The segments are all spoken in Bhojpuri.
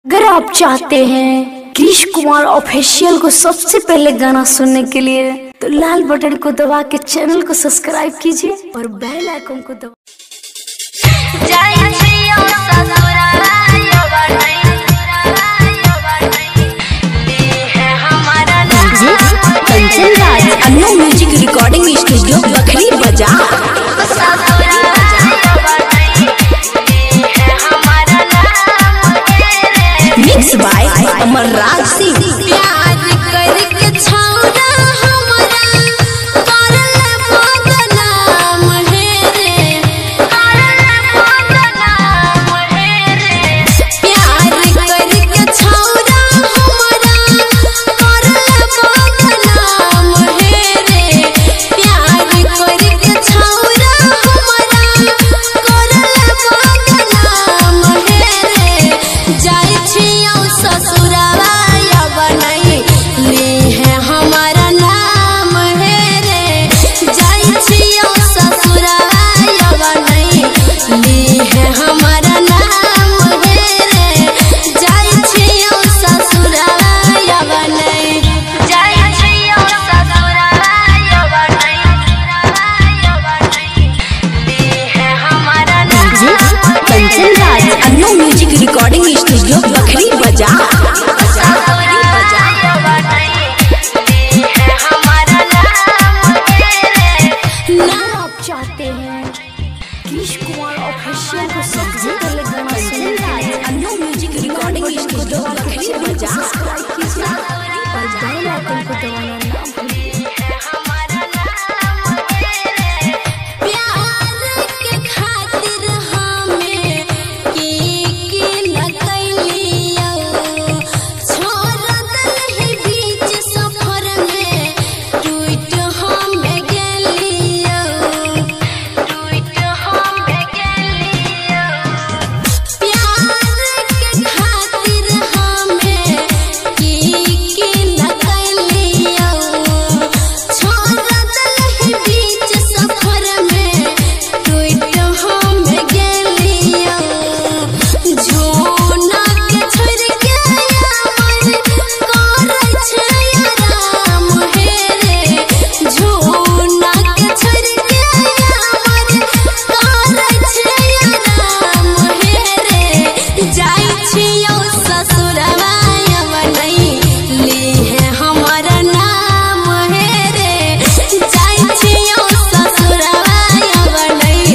अगर आप चाहते हैं कृष कुमार ऑफिशियल को सबसे पहले गाना सुनने के लिए तो लाल बटन को दबा के चैनल को सब्सक्राइब कीजिए और बेल आइकन को दबा। Kanchan Raj Annu music recording studio Bakhri Bazar. Mix by Amarraj Singh. प्यार करके छौरा हमरा करल बदनाम है रे, करल बदनाम है रे। प्यार करके छौरा हमरा करल बदनाम है रे। प्यार करके छौरा हमरा करल बदनाम है रे। जाय छियौ ससुरावा बनई ले है हमारा नाम है रे। जाय छियौ ससुरावा बनई ले है हमारा नाम है रे। जाय छियौ ससुरावा बनई, जाय छियौ ससुरावा बनई ले है हमारा नाम। Kanchan Raj Annu music recording studio Bakhri Bazar. आप चाहते हैं कृष कुमार ऑफिशियल को सबसे पहले गाना सुनने के लिए Annu music recording studio Bakhri बाजार। सब्सक्राइब कीजिए और बेल आइकन को दबाना ना भूलिए। प्यार के खातिर हमें की न कैलियो, छोड़ दलहि बीच सफर में टूट हम गेलियो, टूट हम गेलियो। प्यार के खातिर हमें की न कैलियो, छोड़ दलहि बीच सफर में टूट हम गेलियो। झोना के छोड़ के अमर करै छै आराम है रे। झोना के छोड़ के अमर करै छै आराम है रे। जाय छियौ ससुरवा बनई ले है हमारा नाम है रे। जाय छियौ ससुरवा बनई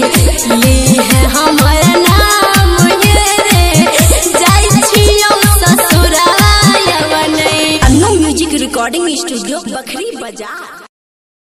ले है हमारा नाम है रे। जाय छियौ ससुरवा बनई। Annu music recording studio Bakhri बाजार।